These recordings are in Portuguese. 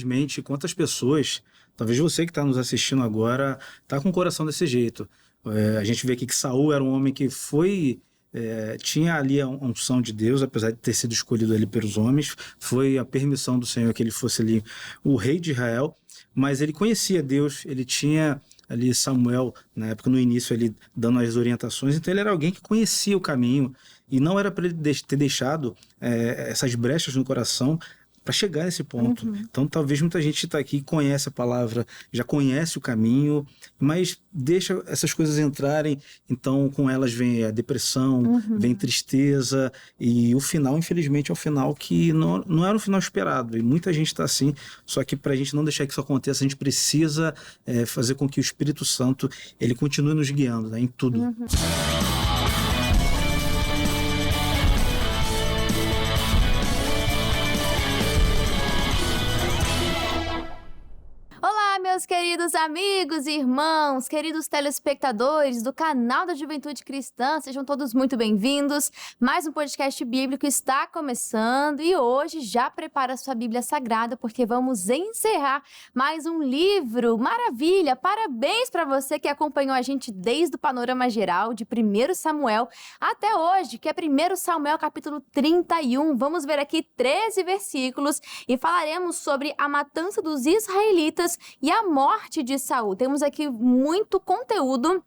infelizmente, quantas pessoas, talvez você que está nos assistindo agora, está com o coração desse jeito. A gente vê aqui que Saul era um homem que tinha ali a unção de Deus, apesar de ter sido escolhido ali pelos homens, foi a permissão do Senhor que ele fosse ali o rei de Israel, mas ele conhecia Deus, ele tinha ali Samuel, na época, no início, ele dando as orientações, então ele era alguém que conhecia o caminho, e não era para ele ter deixado essas brechas no coração para chegar nesse ponto. Então, talvez muita gente está aqui, conhece a palavra, já conhece o caminho, mas deixa essas coisas entrarem, então com elas vem a depressão, vem tristeza, e o final, infelizmente, é um final que não era um final esperado, e muita gente está assim, só que para a gente não deixar que isso aconteça, a gente precisa fazer com que o Espírito Santo, ele continue nos guiando, né, em tudo. Meus queridos amigos e irmãos, queridos telespectadores do canal da Juventude Cristã, sejam todos muito bem-vindos. Mais um podcast bíblico está começando e hoje já prepara a sua Bíblia Sagrada porque vamos encerrar mais um livro. Maravilha! Parabéns para você que acompanhou a gente desde o panorama geral de 1 Samuel até hoje, que é 1 Samuel capítulo 31. Vamos ver aqui 13 versículos e falaremos sobre a matança dos israelitas e a morte de Saul. Temos aqui muito conteúdo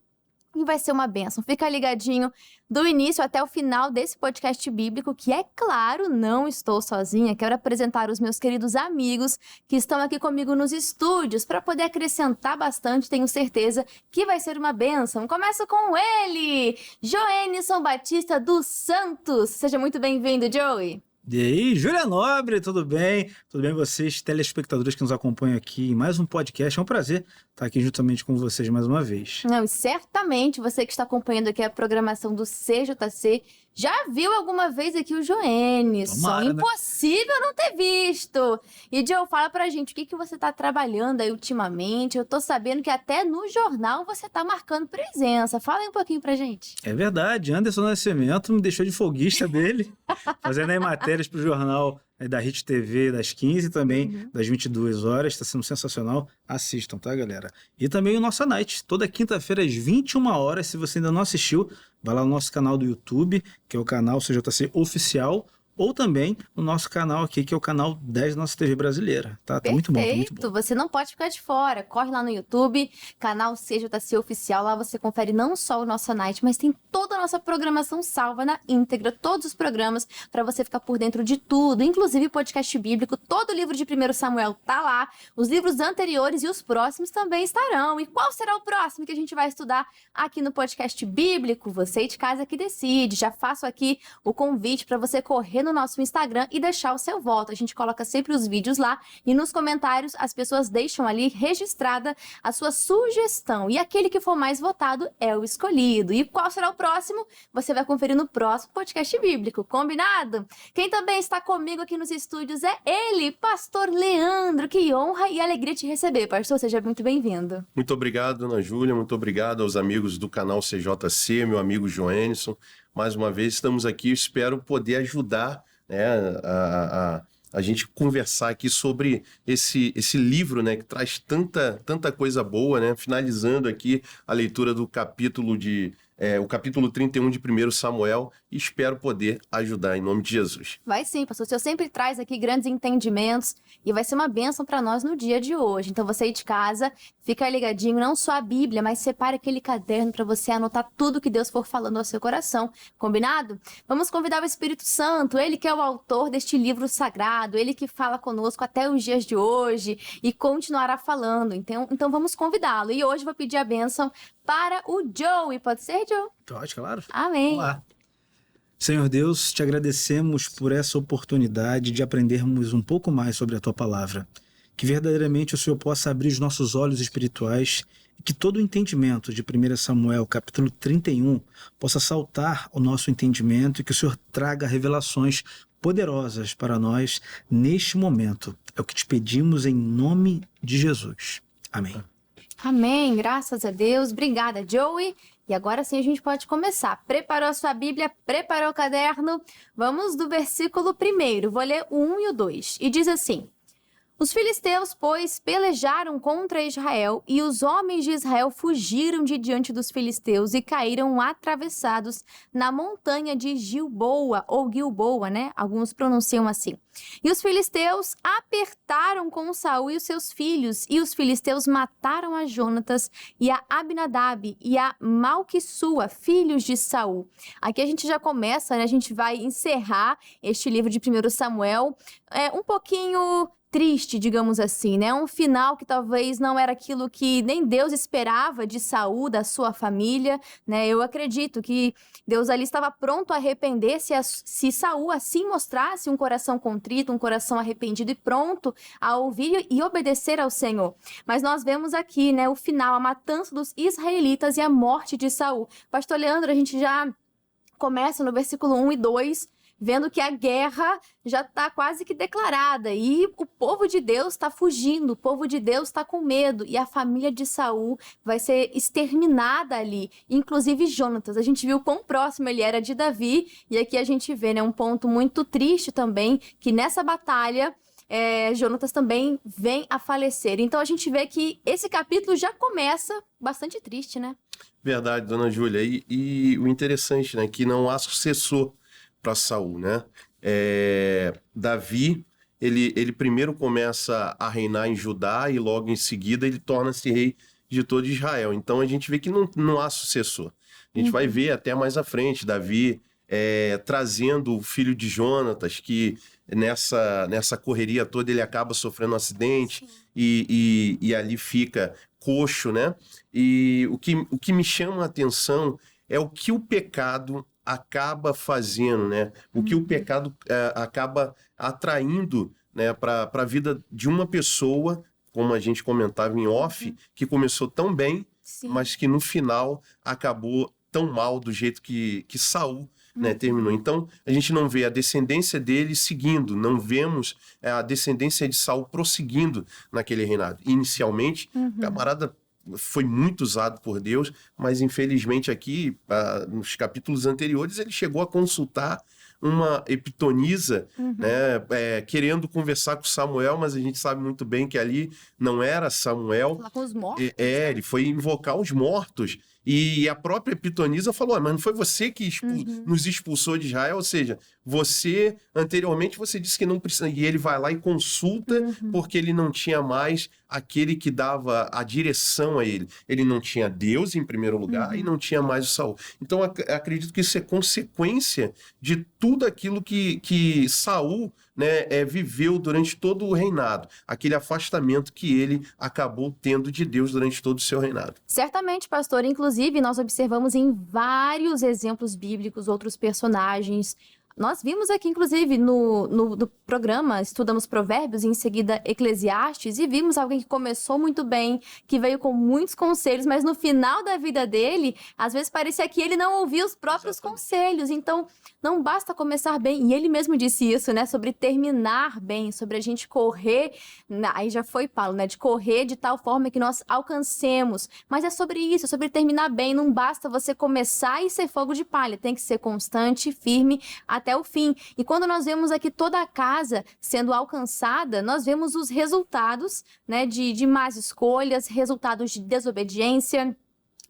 e vai ser uma bênção. Fica ligadinho do início até o final desse podcast bíblico, que é claro, não estou sozinha. Quero apresentar os meus queridos amigos que estão aqui comigo nos estúdios para poder acrescentar bastante. Tenho certeza que vai ser uma bênção. Começo com ele, Joenison Batista dos Santos. Seja muito bem-vindo, Joey. E aí, Júlia Nobre, tudo bem? Tudo bem vocês, telespectadores que nos acompanham aqui em mais um podcast? É um prazer estar aqui juntamente com vocês mais uma vez. Não, e certamente você que está acompanhando aqui a programação do CJC já viu alguma vez aqui o Joenison. Tomara, impossível não ter visto. E, Joe, fala pra gente o que você tá trabalhando aí ultimamente. Eu tô sabendo que até no jornal você tá marcando presença. Fala aí um pouquinho pra gente. É verdade, Anderson Nascimento me deixou de folguista dele, fazendo aí matérias pro jornal da Hit TV das 15 e também das 22 horas. Está sendo sensacional. Assistam, tá, galera? E também o Nossa Night, toda quinta-feira às 21 horas. Se você ainda não assistiu, vai lá no nosso canal do YouTube, que é o canal CJC Oficial, ou também no nosso canal aqui, que é o canal 10 da nossa TV brasileira. Tá muito bom, tá muito bom. Você não pode ficar de fora. Corre lá no YouTube, canal CJC Oficial. Lá você confere não só o Nossa Night, mas tem toda a nossa programação salva na íntegra, todos os programas, para você ficar por dentro de tudo, inclusive podcast bíblico. Todo o livro de 1 Samuel tá lá. Os livros anteriores e os próximos também estarão. E qual será o próximo que a gente vai estudar aqui no podcast bíblico? Você de casa que decide. Já faço aqui o convite para você correr no nosso Instagram e deixar o seu voto. A gente coloca sempre os vídeos lá e nos comentários as pessoas deixam ali registrada a sua sugestão. E aquele que for mais votado é o escolhido. E qual será o próximo? Você vai conferir no próximo podcast bíblico. Combinado? Quem também está comigo aqui nos estúdios é ele, Pastor Leandro. Que honra e alegria te receber, pastor. Seja muito bem-vindo. Muito obrigado, Ana Júlia. Muito obrigado aos amigos do canal CJC, meu amigo Joenison. Mais uma vez estamos aqui, espero poder ajudar, né, a gente conversar aqui sobre esse livro, né, que traz tanta coisa boa, né, finalizando aqui a leitura do o capítulo 31 de 1 Samuel, e espero poder ajudar em nome de Jesus. Vai sim, pastor. O senhor sempre traz aqui grandes entendimentos e vai ser uma bênção para nós no dia de hoje. Então você aí de casa, fica ligadinho, não só a Bíblia, mas separe aquele caderno para você anotar tudo que Deus for falando ao seu coração. Combinado? Vamos convidar o Espírito Santo, ele que é o autor deste livro sagrado, ele que fala conosco até os dias de hoje e continuará falando. Então vamos convidá-lo. E hoje vou pedir a bênção para o Joey. Pode ser, Joe? Pode, claro. Amém. Vamos lá. Senhor Deus, te agradecemos por essa oportunidade de aprendermos um pouco mais sobre a Tua Palavra. Que verdadeiramente o Senhor possa abrir os nossos olhos espirituais e que todo o entendimento de 1 Samuel, capítulo 31, possa saltar o nosso entendimento e que o Senhor traga revelações poderosas para nós neste momento. É o que te pedimos em nome de Jesus. Amém. Amém, graças a Deus. Obrigada, Joey. E agora sim a gente pode começar. Preparou a sua Bíblia? Preparou o caderno? Vamos do versículo 1. Vou ler o 1 e o 2. E diz assim: Os filisteus, pois, pelejaram contra Israel, e os homens de Israel fugiram de diante dos filisteus e caíram atravessados na montanha de Gilboa, ou Gilboa, né? Alguns pronunciam assim. E os filisteus apertaram com Saul e os seus filhos, e os filisteus mataram a Jonatas e a Abinadab e a Malquissua, filhos de Saul. Aqui a gente já começa, né? A gente vai encerrar este livro de 1 Samuel, um pouquinho triste, digamos assim, né? Um final que talvez não era aquilo que nem Deus esperava de Saul, da sua família, né? Eu acredito que Deus ali estava pronto a arrepender se Saul assim mostrasse um coração contrito, um coração arrependido e pronto a ouvir e obedecer ao Senhor. Mas nós vemos aqui, né, o final, a matança dos israelitas e a morte de Saul. Pastor Leandro, a gente já começa no versículo 1 e 2, vendo que a guerra já está quase que declarada e o povo de Deus está fugindo, o povo de Deus está com medo e a família de Saul vai ser exterminada ali, inclusive Jonatas. A gente viu quão próximo ele era de Davi e aqui a gente vê, né, um ponto muito triste também, que nessa batalha Jonatas também vem a falecer. Então a gente vê que esse capítulo já começa bastante triste, né? Verdade, dona Júlia. E o interessante, né, que não há sucessor para Saul, né? Davi, ele primeiro começa a reinar em Judá e logo em seguida ele torna-se rei de todo Israel. Então a gente vê que não há sucessor. A gente vai ver até mais à frente Davi trazendo o filho de Jonatas, que nessa correria toda ele acaba sofrendo um acidente e ali fica coxo, né? E o que me chama a atenção é o que o pecado acaba fazendo, né? O que o pecado acaba atraindo, né, para a vida de uma pessoa, como a gente comentava em off, que começou tão bem, mas que no final acabou tão mal do jeito que Saul, né, terminou. Então, a gente não vê a descendência dele seguindo, não vemos a descendência de Saul prosseguindo naquele reinado. Inicialmente, o camarada foi muito usado por Deus, mas infelizmente aqui, nos capítulos anteriores, ele chegou a consultar uma epitonisa, né, querendo conversar com Samuel, mas a gente sabe muito bem que ali não era Samuel. Falar com os mortos. Ele foi invocar os mortos. E a própria epitonisa falou, mas não foi você que nos expulsou de Israel? Ou seja, anteriormente você disse que não precisa. E ele vai lá e consulta, porque ele não tinha mais aquele que dava a direção a ele. Ele não tinha Deus em primeiro lugar e não tinha mais o Saul. Então acredito que isso é consequência de tudo aquilo que Saul, né, viveu durante todo o reinado. Aquele afastamento que ele acabou tendo de Deus durante todo o seu reinado. Certamente, pastor. Inclusive, nós observamos em vários exemplos bíblicos outros personagens. Nós vimos aqui, inclusive, no programa, estudamos Provérbios e em seguida Eclesiastes, e vimos alguém que começou muito bem, que veio com muitos conselhos, mas no final da vida dele, às vezes parecia que ele não ouvia os próprios conselhos. Então, não basta começar bem. E ele mesmo disse isso, né? Sobre terminar bem, sobre a gente correr, aí já foi Paulo, né? De correr de tal forma que nós alcancemos. Mas é sobre isso, é sobre terminar bem. Não basta você começar e ser fogo de palha. Tem que ser constante, firme, até o fim. E quando nós vemos aqui toda a casa sendo alcançada, nós vemos os resultados, né, de más escolhas, resultados de desobediência,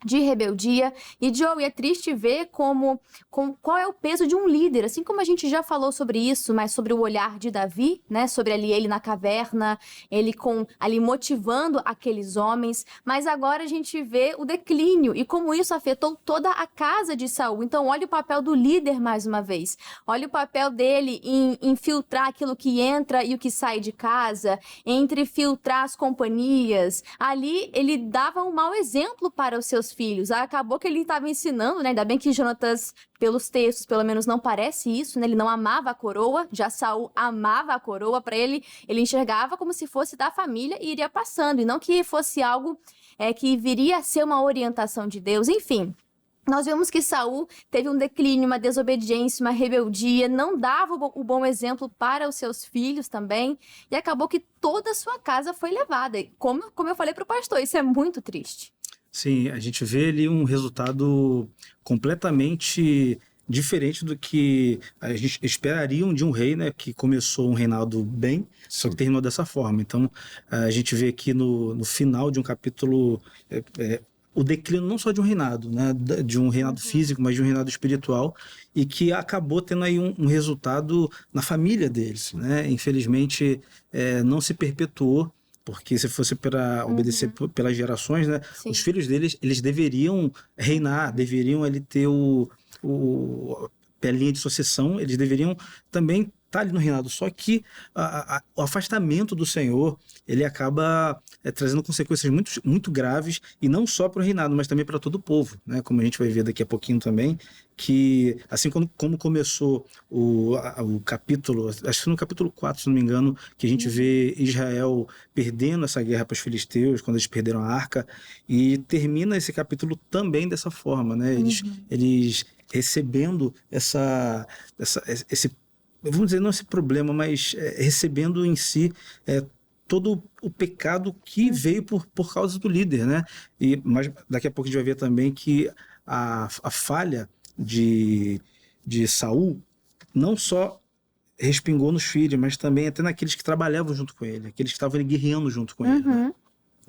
de rebeldia. E Joey, é triste ver qual é o peso de um líder, assim como a gente já falou sobre isso, mas sobre o olhar de Davi, né, sobre ali ele na caverna, ele ali motivando aqueles homens, mas agora a gente vê o declínio e como isso afetou toda a casa de Saul. Então olha o papel do líder mais uma vez, olha o papel dele em filtrar aquilo que entra e o que sai de casa, entre filtrar as companhias. Ali ele dava um mau exemplo para os seus filhos. Acabou que ele estava ensinando, né? Ainda bem que Jonatas, pelos textos, pelo menos não parece isso, né? Ele não amava a coroa, já Saul amava a coroa. Para ele enxergava como se fosse da família e iria passando, e não que fosse algo que viria a ser uma orientação de Deus. Enfim, nós vemos que Saul teve um declínio, uma desobediência, uma rebeldia, não dava o bom exemplo para os seus filhos também, e acabou que toda a sua casa foi levada. Como eu falei para o pastor, isso é muito triste. Sim, a gente vê ali um resultado completamente diferente do que a gente esperaria de um rei, né, que começou um reinado bem, só que terminou dessa forma. Então, a gente vê aqui no final de um capítulo o declínio não só de um reinado, né, de um reinado físico, mas de um reinado espiritual, e que acabou tendo aí um resultado na família deles, né? Infelizmente, não se perpetuou, porque se fosse para obedecer pelas gerações, né, Sim. os filhos deles, eles deveriam reinar, deveriam ali ter a linha de sucessão, eles deveriam também estar ali no reinado, só que o afastamento do Senhor, ele acaba trazendo consequências muito, muito graves, e não só para o reinado, mas também para todo o povo, né? Como a gente vai ver daqui a pouquinho também, que assim como começou o capítulo, acho que no capítulo 4, se não me engano, que a gente vê Israel perdendo essa guerra para os filisteus, quando eles perderam a arca, e termina esse capítulo também dessa forma, né? Eles recebendo esse, vamos dizer, não esse problema, mas recebendo em si todo o pecado que veio por causa do líder, né? Mas daqui a pouco a gente vai ver também que a falha de Saul não só respingou nos filhos, mas também até naqueles que trabalhavam junto com ele, aqueles que estavam guerreando junto com ele, né?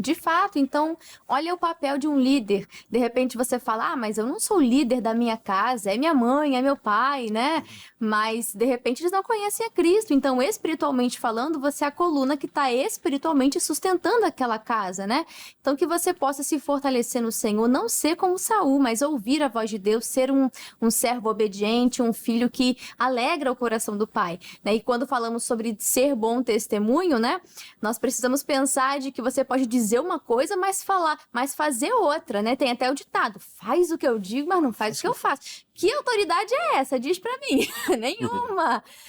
De fato, então, olha o papel de um líder. De repente você fala, mas eu não sou líder da minha casa, é minha mãe, é meu pai, né? Mas, de repente, eles não conhecem a Cristo. Então, espiritualmente falando, você é a coluna que está espiritualmente sustentando aquela casa, né? Então, que você possa se fortalecer no Senhor, não ser como Saul, mas ouvir a voz de Deus, ser um servo obediente, um filho que alegra o coração do pai, né? E quando falamos sobre ser bom testemunho, né? Nós precisamos pensar de que você pode dizer uma coisa, mas fazer outra, né? Tem até o ditado, faz o que eu digo, mas não faz o que eu faço. Que autoridade é essa? Diz pra mim.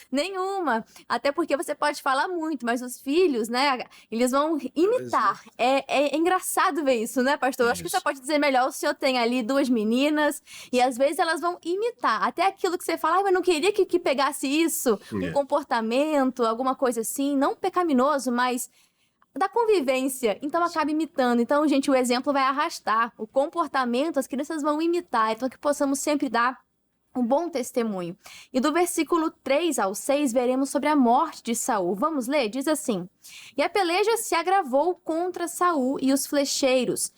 Nenhuma. Até porque você pode falar muito, mas os filhos, né, eles vão imitar. É engraçado ver isso, né, pastor? Eu acho que você pode dizer melhor, o senhor tem ali 2 meninas, e às vezes elas vão imitar. Até aquilo que você fala, mas não queria que pegasse isso, um comportamento, alguma coisa assim, não pecaminoso, mas da convivência, então acaba imitando. Então, gente, o exemplo vai arrastar, o comportamento as crianças vão imitar, então que possamos sempre dar um bom testemunho. E do versículo 3 ao 6, veremos sobre a morte de Saul. Vamos ler? Diz assim: E a peleja se agravou contra Saul e os flecheiros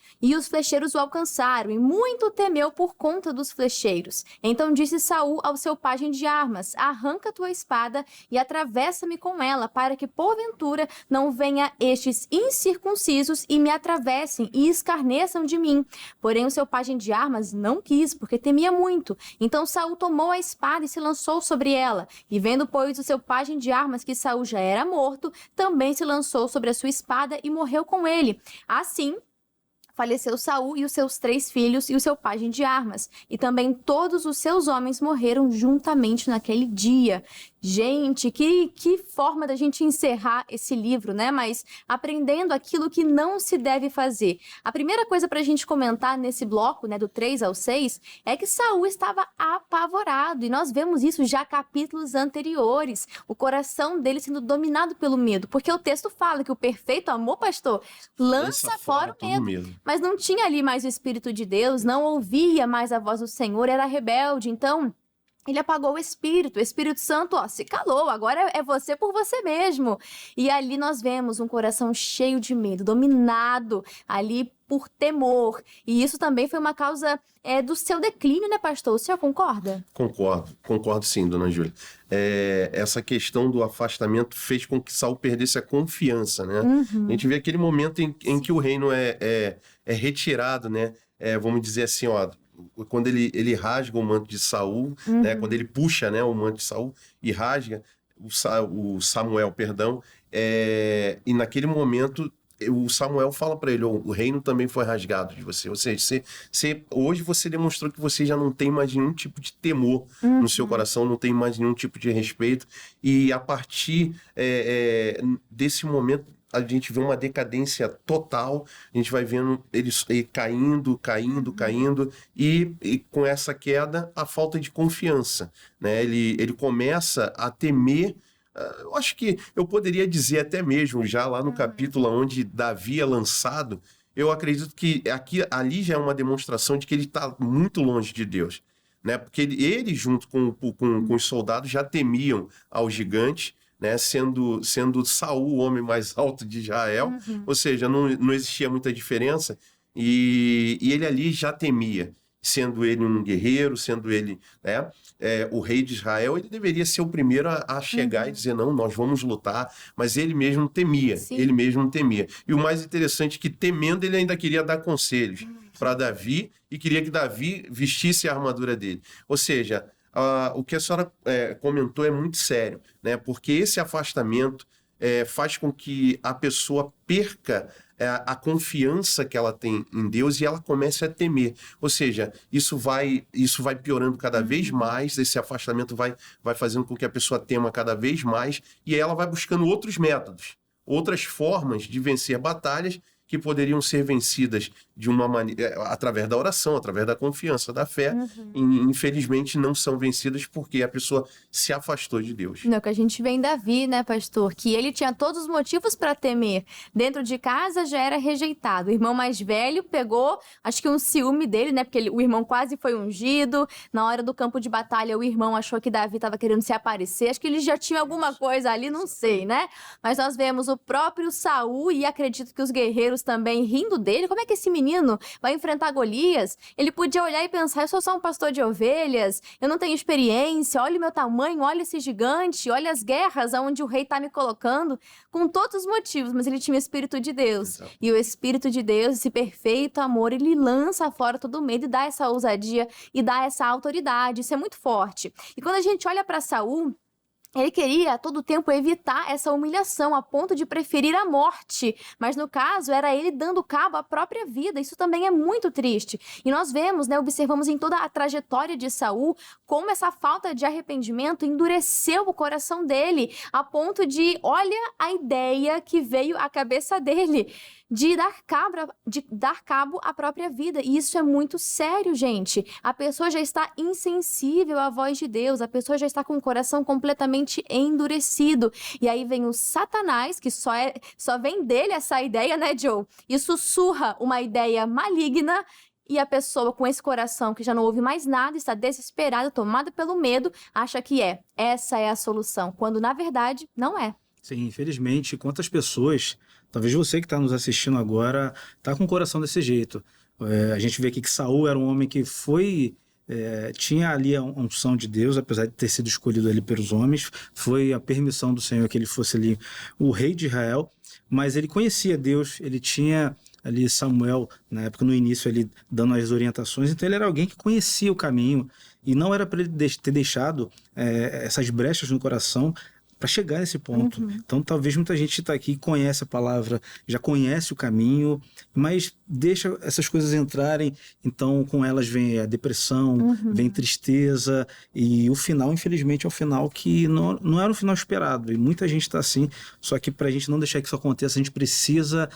o alcançaram, e muito temeu por conta dos flecheiros. Então disse Saul ao seu pajem de armas: Arranca tua espada e atravessa-me com ela, para que porventura não venha estes incircuncisos e me atravessem e escarneçam de mim. Porém o seu pajem de armas não quis, porque temia muito. Então Saul tomou a espada e se lançou sobre ela. E vendo, pois, o seu pajem de armas que Saul já era morto, também se lançou sobre a sua espada e morreu com ele. Assim faleceu Saul e os seus 3 filhos e o seu pajem de armas. E também todos os seus homens morreram juntamente naquele dia. Gente, que forma da gente encerrar esse livro, né? Mas aprendendo aquilo que não se deve fazer. A primeira coisa pra gente comentar nesse bloco, né, do 3 ao 6, é que Saul estava apavorado. E nós vemos isso já capítulos anteriores. O coração dele sendo dominado pelo medo. Porque o texto fala que o perfeito amor, pastor, lança fora o medo. Mas não tinha ali mais o Espírito de Deus, não ouvia mais a voz do Senhor, era rebelde. Então ele apagou o Espírito Santo, se calou, agora é você por você mesmo. E ali nós vemos um coração cheio de medo, dominado ali por temor. E isso também foi uma causa do seu declínio, né, pastor? O senhor concorda? Concordo sim, dona Júlia. Essa questão do afastamento fez com que Saul perdesse a confiança, né? A gente vê aquele momento em que o reino é retirado, né? Vamos dizer assim, quando ele rasga o manto de Saul, né? Quando ele puxa, né, o manto de Saul e rasga o Samuel, perdão, e naquele momento o Samuel fala para ele: o reino também foi rasgado de você. Ou seja, hoje você demonstrou que você já não tem mais nenhum tipo de temor no seu coração, não tem mais nenhum tipo de respeito. E a partir desse momento a gente vê uma decadência total, a gente vai vendo ele caindo, e com essa queda, a falta de confiança, né? Ele começa a temer. Eu acho que eu poderia dizer até mesmo, já lá no capítulo onde Davi é lançado, eu acredito que ali já é uma demonstração de que ele está muito longe de Deus. né? Porque ele junto com os soldados já temiam ao gigante, né? Sendo Saul o homem mais alto de Israel, ou seja, não existia muita diferença, e ele ali já temia. Sendo ele um guerreiro, sendo ele, né, o rei de Israel, ele deveria ser o primeiro a chegar e dizer, não, nós vamos lutar, mas ele mesmo temia, Sim. ele mesmo temia. E o mais interessante é que temendo, ele ainda queria dar conselhos para Davi e queria que Davi vestisse a armadura dele. Ou seja, o que a senhora comentou é muito sério, né, porque esse afastamento faz com que a pessoa perca a confiança que ela tem em Deus e ela comece a temer. Ou seja, isso vai piorando cada vez mais, esse afastamento vai fazendo com que a pessoa tema cada vez mais, e aí ela vai buscando outros métodos, outras formas de vencer batalhas que poderiam ser vencidas de uma maneira, através da oração, através da confiança, da fé, e infelizmente não são vencidas porque a pessoa se afastou de Deus. Não, que a gente vê em Davi, né, pastor? Que ele tinha todos os motivos para temer. Dentro de casa já era rejeitado. O irmão mais velho pegou, acho que um ciúme dele, né? Porque o irmão quase foi ungido. Na hora do campo de batalha, o irmão achou que Davi estava querendo se aparecer. Acho que ele já tinha alguma coisa ali, não sei, né? Mas nós vemos o próprio Saul e acredito que os guerreiros também rindo dele. Como é que esse menino vai enfrentar Golias? Ele podia olhar e pensar, eu sou só um pastor de ovelhas, eu não tenho experiência, olha o meu tamanho, olha esse gigante, olha as guerras aonde o rei está me colocando, com todos os motivos, mas ele tinha o Espírito de Deus. Exato. E o Espírito de Deus, esse perfeito amor, ele lança fora todo medo e dá essa ousadia e dá essa autoridade. Isso é muito forte. E quando a gente olha para Saul, ele queria a todo tempo evitar essa humilhação, a ponto de preferir a morte. Mas no caso, era ele dando cabo à própria vida. Isso também é muito triste. E nós vemos, né, observamos em toda a trajetória de Saul, como essa falta de arrependimento endureceu o coração dele, a ponto de, olha a ideia que veio à cabeça dele, de dar cabo à própria vida. E isso é muito sério, gente. A pessoa já está insensível à voz de Deus, a pessoa já está com o coração completamente endurecido. E aí vem o Satanás, que só vem dele essa ideia, né, Joe? E sussurra uma ideia maligna, e a pessoa com esse coração que já não ouve mais nada, está desesperada, tomada pelo medo, acha que essa é a solução, quando na verdade não é. Sim, infelizmente, quantas pessoas, talvez você que está nos assistindo agora, está com o coração desse jeito. A gente vê aqui que Saul era um homem que tinha ali a unção de Deus, apesar de ter sido escolhido ali pelos homens, foi a permissão do Senhor que ele fosse ali o rei de Israel, mas ele conhecia Deus, ele tinha ali Samuel, na época, no início, ele dando as orientações, então ele era alguém que conhecia o caminho, e não era para ele ter deixado essas brechas no coração para chegar nesse ponto. Então, talvez muita gente está aqui, conhece a palavra, já conhece o caminho, mas deixa essas coisas entrarem, então com elas vem a depressão, vem tristeza, e o final, infelizmente, é um final que não era o final esperado, e muita gente está assim, só que para a gente não deixar que isso aconteça, a gente precisa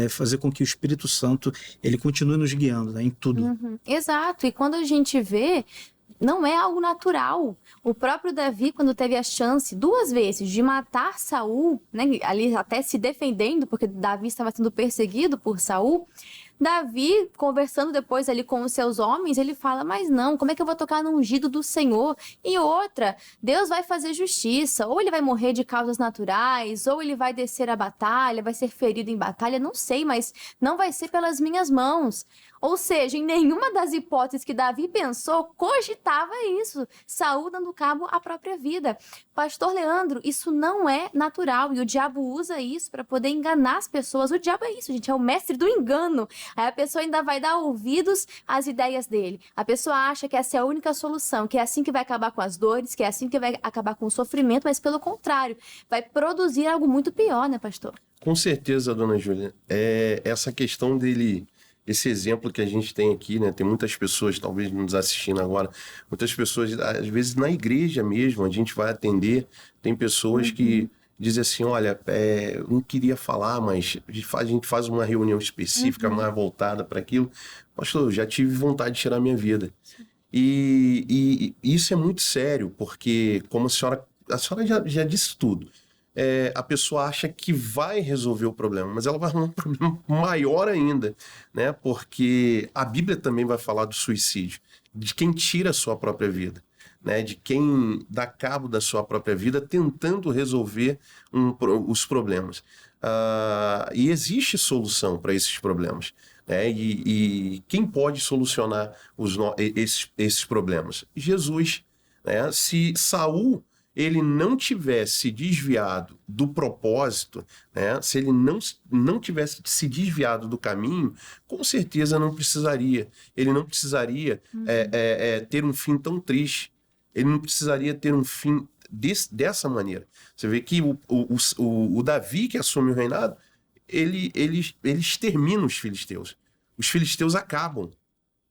fazer com que o Espírito Santo, ele continue nos guiando, né, em tudo. Exato, e quando a gente vê, não é algo natural. O próprio Davi, quando teve a chance 2 vezes de matar Saul, né, ali até se defendendo, porque Davi estava sendo perseguido por Saul, Davi, conversando depois ali com os seus homens, ele fala, mas não, como é que eu vou tocar no ungido do Senhor? E outra, Deus vai fazer justiça, ou ele vai morrer de causas naturais, ou ele vai descer a batalha, vai ser ferido em batalha, não sei, mas não vai ser pelas minhas mãos. Ou seja, em nenhuma das hipóteses que Davi pensou, cogitava isso. Saul dando cabo à própria vida. Pastor Leandro, isso não é natural e o diabo usa isso para poder enganar as pessoas. O diabo é isso, gente, é o mestre do engano. Aí a pessoa ainda vai dar ouvidos às ideias dele. A pessoa acha que essa é a única solução, que é assim que vai acabar com as dores, que é assim que vai acabar com o sofrimento, mas pelo contrário, vai produzir algo muito pior, né, pastor? Com certeza, dona Júlia. Essa questão dele, esse exemplo que a gente tem aqui, né? Tem muitas pessoas, talvez nos assistindo agora, muitas pessoas, às vezes na igreja mesmo, a gente vai atender, tem pessoas que dizem assim, olha, eu não queria falar, mas a gente faz uma reunião específica mais voltada para aquilo. Pastor, eu já tive vontade de tirar minha vida. E isso é muito sério, porque como a senhora já disse tudo. A pessoa acha que vai resolver o problema, mas ela vai arrumar um problema maior ainda, né? Porque a Bíblia também vai falar do suicídio. de quem tira a sua própria vida, né? De quem dá cabo da sua própria vida tentando resolver os problemas. E existe solução para esses problemas, né? E quem pode solucionar esses problemas? Jesus, né? Se Saul ele não tivesse desviado do propósito, né? Se ele não tivesse se desviado do caminho, com certeza ele não precisaria ter um fim tão triste, ele não precisaria ter um fim dessa maneira. Você vê que o Davi, que assume o reinado, ele extermina os filisteus. Os filisteus acabam.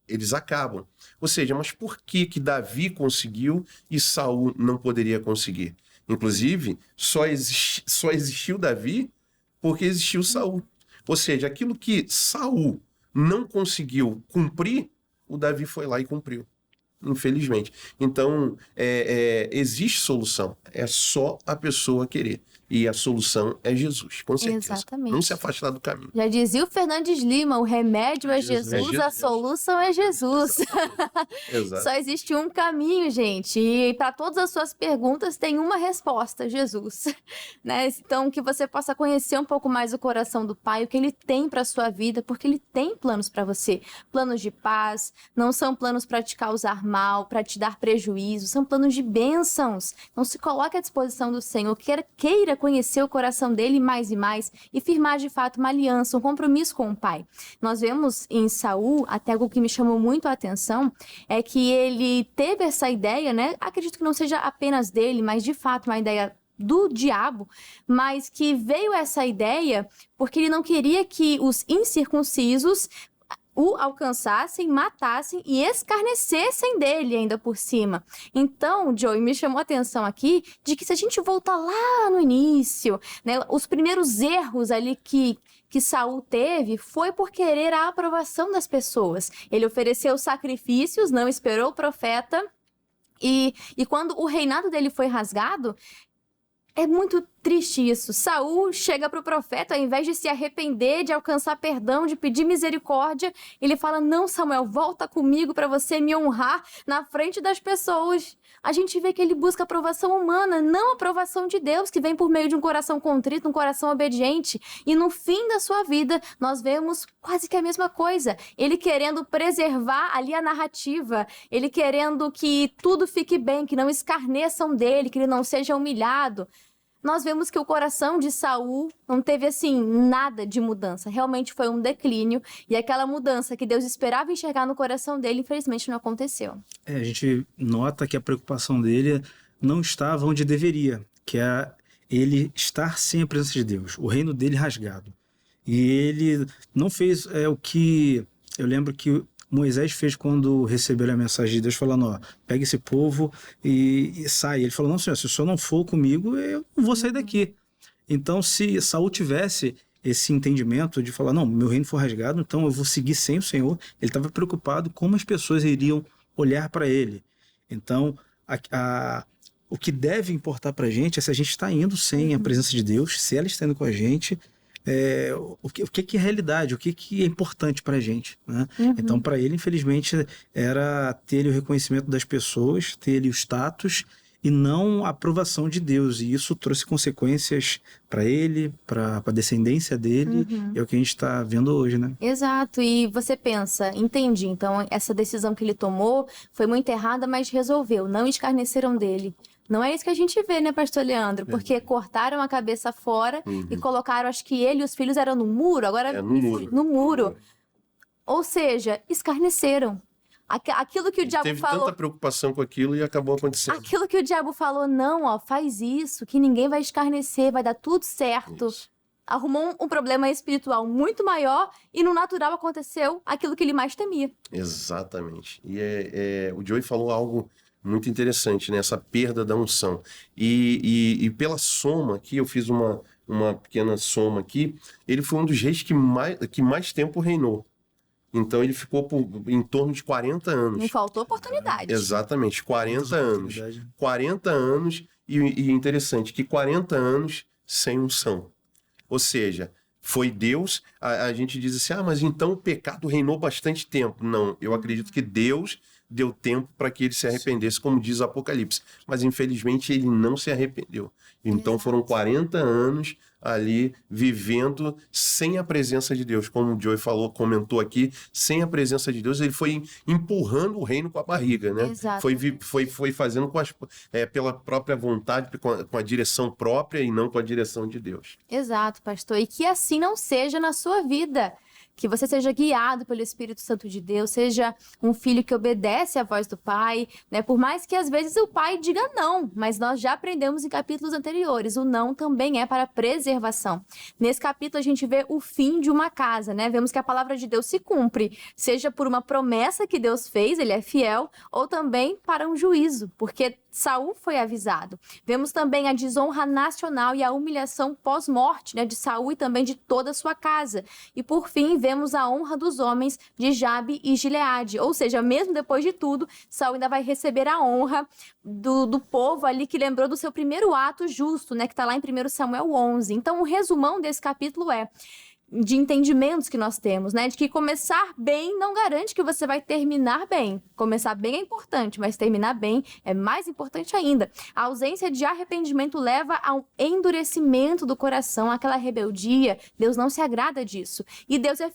Eles acabam. Ou seja, mas por que Davi conseguiu e Saul não poderia conseguir? Inclusive, só existiu Davi porque existiu Saul. Ou seja, aquilo que Saul não conseguiu cumprir, o Davi foi lá e cumpriu. Infelizmente. Então, existe solução. É só a pessoa querer. E a solução é Jesus, com certeza. Exatamente. Não se afastar do caminho. Já dizia o Fernandes Lima, o remédio é Jesus, a solução é Jesus. Exato. Só existe um caminho, gente. E para todas as suas perguntas tem uma resposta, Jesus. Né? Então, que você possa conhecer um pouco mais o coração do Pai, o que Ele tem para sua vida, porque Ele tem planos para você. Planos de paz, não são planos para te causar mal, para te dar prejuízo, são planos de bênçãos. Então, se coloque à disposição do Senhor, queira conhecer o coração dele mais e mais e firmar de fato uma aliança, um compromisso com o Pai. Nós vemos em Saul, até algo que me chamou muito a atenção, é que ele teve essa ideia, né? Acredito que não seja apenas dele, mas de fato uma ideia do diabo, mas que veio essa ideia porque ele não queria que os incircuncisos o alcançassem, matassem e escarnecessem dele ainda por cima. Então, Joey, me chamou a atenção aqui de que se a gente voltar lá no início, né, os primeiros erros ali que Saul teve foi por querer a aprovação das pessoas. Ele ofereceu sacrifícios, não esperou o profeta, e quando o reinado dele foi rasgado, é muito triste isso. Saul chega para o profeta, ao invés de se arrepender, de alcançar perdão, de pedir misericórdia, ele fala: não, Samuel, volta comigo para você me honrar na frente das pessoas. A gente vê que ele busca aprovação humana, não a aprovação de Deus, que vem por meio de um coração contrito, um coração obediente. E no fim da sua vida, nós vemos quase que a mesma coisa. Ele querendo preservar ali a narrativa, ele querendo que tudo fique bem, que não escarneçam dele, que ele não seja humilhado. Nós vemos que o coração de Saul não teve, assim, nada de mudança. Realmente foi um declínio. E aquela mudança que Deus esperava enxergar no coração dele, infelizmente, não aconteceu. A gente nota que a preocupação dele não estava onde deveria, que é ele estar sem a presença de Deus, o reino dele rasgado. E ele não fez o que... Eu lembro que Moisés fez quando recebeu a mensagem de Deus falando: ó, pega esse povo e sai. Ele falou: não, Senhor, se o Senhor não for comigo, eu não vou sair daqui. Então, se Saul tivesse esse entendimento de falar: não, meu reino foi rasgado, então eu vou seguir sem o Senhor, ele estava preocupado como as pessoas iriam olhar para ele. Então, o que deve importar para a gente é se a gente está indo sem a presença de Deus, se ela está indo com a gente, o que é realidade, o que é importante para a gente, né? Então, para ele, infelizmente, era ter o reconhecimento das pessoas, ter o status e não a aprovação de Deus. E isso trouxe consequências para ele, para a descendência dele, e é o que a gente está vendo hoje, né? Exato, e você pensa, entendi, então essa decisão que ele tomou foi muito errada, mas resolveu, não escarneceram dele. Não é isso que a gente vê, né, pastor Leandro? Porque cortaram a cabeça fora e colocaram, acho que ele e os filhos eram no muro, agora no muro. Ou seja, escarneceram. Aquilo que o diabo teve falou... tanta preocupação com aquilo e acabou acontecendo. Aquilo que o diabo falou: não, ó, faz isso, que ninguém vai escarnecer, vai dar tudo certo. Isso. Arrumou um problema espiritual muito maior e no natural aconteceu aquilo que ele mais temia. Exatamente. E o Joey falou algo muito interessante, né? Essa perda da unção. E pela soma aqui, eu fiz uma pequena soma aqui, ele foi um dos reis que mais tempo reinou. Então ele ficou em torno de 40 anos. Não faltou oportunidade. Exatamente, 40 anos. 40 anos, e interessante, que 40 anos sem unção. Ou seja, foi Deus. A gente diz assim, mas então o pecado reinou bastante tempo. Não, eu acredito que Deus deu tempo para que ele se arrependesse, como diz o Apocalipse. Mas, infelizmente, ele não se arrependeu. Então, foram 40 anos ali vivendo sem a presença de Deus. Como o Joey falou, comentou aqui, sem a presença de Deus, ele foi empurrando o reino com a barriga, né? Foi fazendo pela própria vontade, com a direção própria e não com a direção de Deus. Exato, pastor. E que assim não seja na sua vida. Que você seja guiado pelo Espírito Santo de Deus, seja um filho que obedece à voz do Pai, né? Por mais que às vezes o Pai diga não, mas nós já aprendemos em capítulos anteriores, o não também é para preservação. Nesse capítulo a gente vê o fim de uma casa, né? Vemos que a palavra de Deus se cumpre, seja por uma promessa que Deus fez, ele é fiel, ou também para um juízo, porque Saul foi avisado. Vemos também a desonra nacional e a humilhação pós-morte, né, de Saul e também de toda a sua casa. E por fim, vemos a honra dos homens de Jabe e Gileade. Ou seja, mesmo depois de tudo, Saul ainda vai receber a honra do povo ali que lembrou do seu primeiro ato justo, né, que está lá em 1 Samuel 11. Então, o resumão desse capítulo de entendimentos que nós temos, né? De que começar bem não garante que você vai terminar bem. Começar bem é importante, mas terminar bem é mais importante ainda. A ausência de arrependimento leva ao endurecimento do coração, àquela rebeldia. Deus não se agrada disso. E Deus é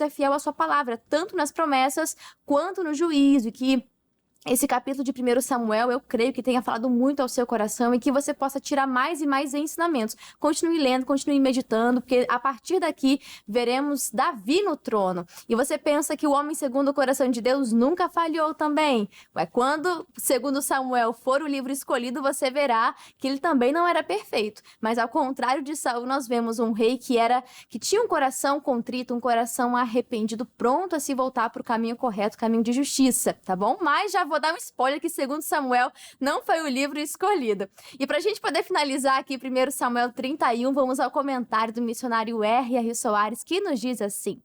fiel à sua palavra, tanto nas promessas quanto no juízo, e que esse capítulo de 1 Samuel, eu creio que tenha falado muito ao seu coração e que você possa tirar mais e mais ensinamentos. Continue lendo, continue meditando, porque a partir daqui veremos Davi no trono. E você pensa que o homem segundo o coração de Deus nunca falhou também? Quando, segundo Samuel, for o livro escolhido, você verá que ele também não era perfeito. Mas ao contrário de Saul, nós vemos um rei que tinha um coração contrito, um coração arrependido, pronto a se voltar para o caminho correto, caminho de justiça, tá bom? Mas já vou dar um spoiler que, segundo Samuel, não foi o livro escolhido. E para a gente poder finalizar aqui 1 Samuel 31, vamos ao comentário do missionário R. Soares, que nos diz assim: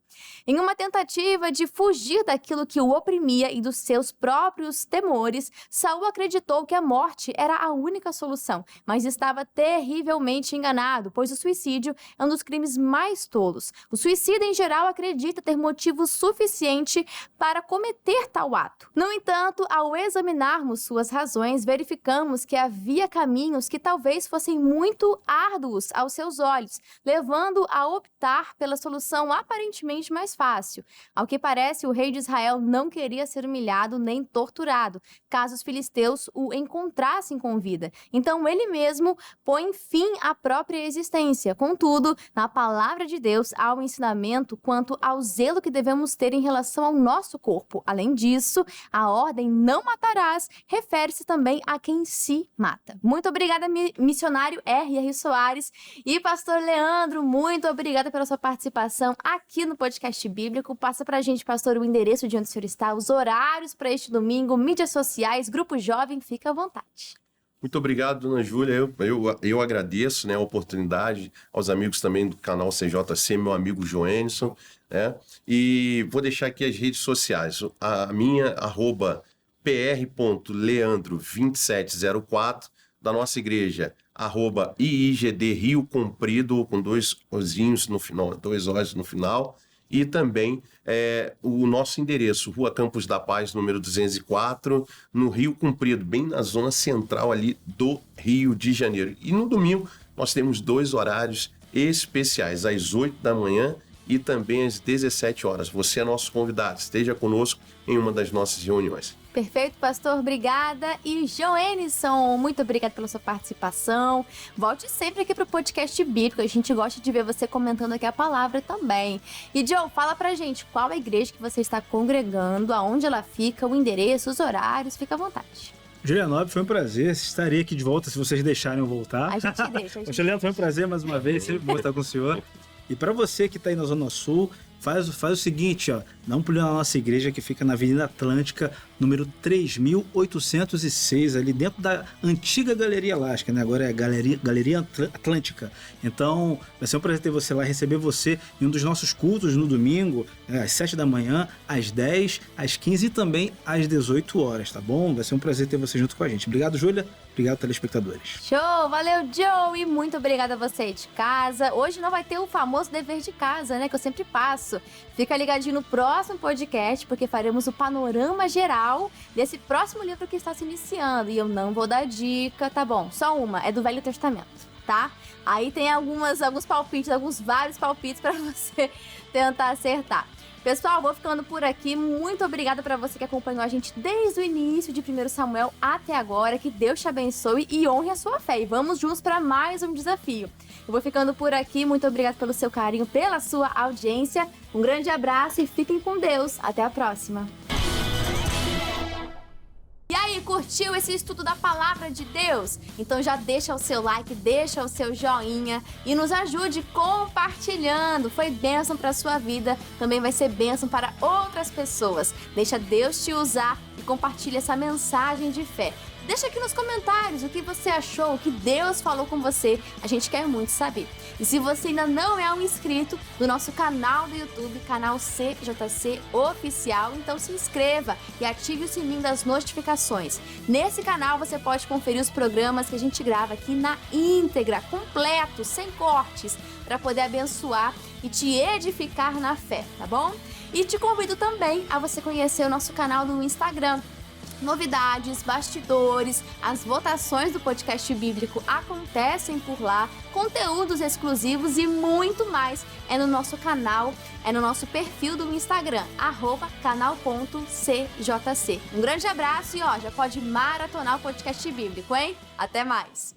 em uma tentativa de fugir daquilo que o oprimia e dos seus próprios temores, Saul acreditou que a morte era a única solução, mas estava terrivelmente enganado, pois o suicídio é um dos crimes mais tolos. O suicida, em geral, acredita ter motivo suficiente para cometer tal ato. No entanto, ao examinarmos suas razões, verificamos que havia caminhos que talvez fossem muito árduos aos seus olhos, levando a optar pela solução aparentemente mais fácil. Ao que parece, o rei de Israel não queria ser humilhado nem torturado, caso os filisteus o encontrassem com vida. Então ele mesmo põe fim à própria existência. Contudo, na palavra de Deus há um ensinamento quanto ao zelo que devemos ter em relação ao nosso corpo. Além disso, a ordem não matarás refere-se também a quem se mata. Muito obrigada, missionário R. Soares, e pastor Leandro, muito obrigada pela sua participação aqui no podcast bíblico. Passa pra gente, pastor, o endereço de onde o senhor está, os horários para este domingo, mídias sociais, grupo jovem, fica à vontade. Muito obrigado, dona Júlia. Eu agradeço, né, a oportunidade, aos amigos também do canal CJC, meu amigo Joenison, né? E vou deixar aqui as redes sociais. A minha, @pr.leandro2704, da nossa igreja, @IIGD Rio Comprido, com 2 ozinhos no final, 2 O's no final. E também o nosso endereço, Rua Campos da Paz, número 204, no Rio Comprido, bem na zona central ali do Rio de Janeiro. E no domingo nós temos 2 horários especiais, às 8 da manhã e também às 17 horas. Você é nosso convidado, esteja conosco em uma das nossas reuniões. Perfeito, pastor, obrigada. E Joenison, muito obrigada pela sua participação. Volte sempre aqui para o podcast bíblico, a gente gosta de ver você comentando aqui a palavra também. E Joe, fala pra gente qual é a igreja que você está congregando, aonde ela fica, o endereço, os horários, fica à vontade. Julianobre, foi um prazer, estarei aqui de volta se vocês deixarem eu voltar. A gente deixa. Juliano, foi um prazer mais uma vez, sempre bom estar com o senhor. E para você que está aí na Zona Sul, faz o seguinte, ó, dá um pulinho na nossa igreja que fica na Avenida Atlântica, número 3806, ali dentro da antiga Galeria Lasca, né? Agora é Galeria Atlântica. Então, vai ser um prazer ter você lá, receber você em um dos nossos cultos no domingo, às 7 da manhã, às 10, às 15 e também às 18 horas, tá bom? Vai ser um prazer ter você junto com a gente. Obrigado, Júlia. Obrigado, telespectadores. Show! Valeu, Joe! E muito obrigada a você aí de casa. Hoje não vai ter o famoso dever de casa, né? Que eu sempre passo. Fica ligadinho no próximo podcast, porque faremos o panorama geral desse próximo livro que está se iniciando. E eu não vou dar dica, tá bom? Só uma, é do Velho Testamento, tá? Aí tem vários palpites para você tentar acertar. Pessoal, vou ficando por aqui. Muito obrigada para você que acompanhou a gente desde o início de 1 Samuel até agora. Que Deus te abençoe e honre a sua fé. E vamos juntos para mais um desafio. Eu vou ficando por aqui. Muito obrigada pelo seu carinho, pela sua audiência. Um grande abraço e fiquem com Deus. Até a próxima. E aí, curtiu esse estudo da Palavra de Deus? Então já deixa o seu like, deixa o seu joinha e nos ajude compartilhando. Foi bênção para a sua vida, também vai ser bênção para outras pessoas. Deixa Deus te usar e compartilha essa mensagem de fé. Deixa aqui nos comentários o que você achou, o que Deus falou com você. A gente quer muito saber. E se você ainda não é um inscrito do nosso canal do YouTube, canal CJC Oficial, então se inscreva e ative o sininho das notificações. Nesse canal você pode conferir os programas que a gente grava aqui na íntegra, completo, sem cortes, para poder abençoar e te edificar na fé, tá bom? E te convido também a você conhecer o nosso canal do Instagram. Novidades, bastidores, as votações do podcast bíblico acontecem por lá, conteúdos exclusivos e muito mais é no nosso canal, é no nosso perfil do Instagram, @canal.cjc. Um grande abraço e já pode maratonar o podcast bíblico, hein? Até mais!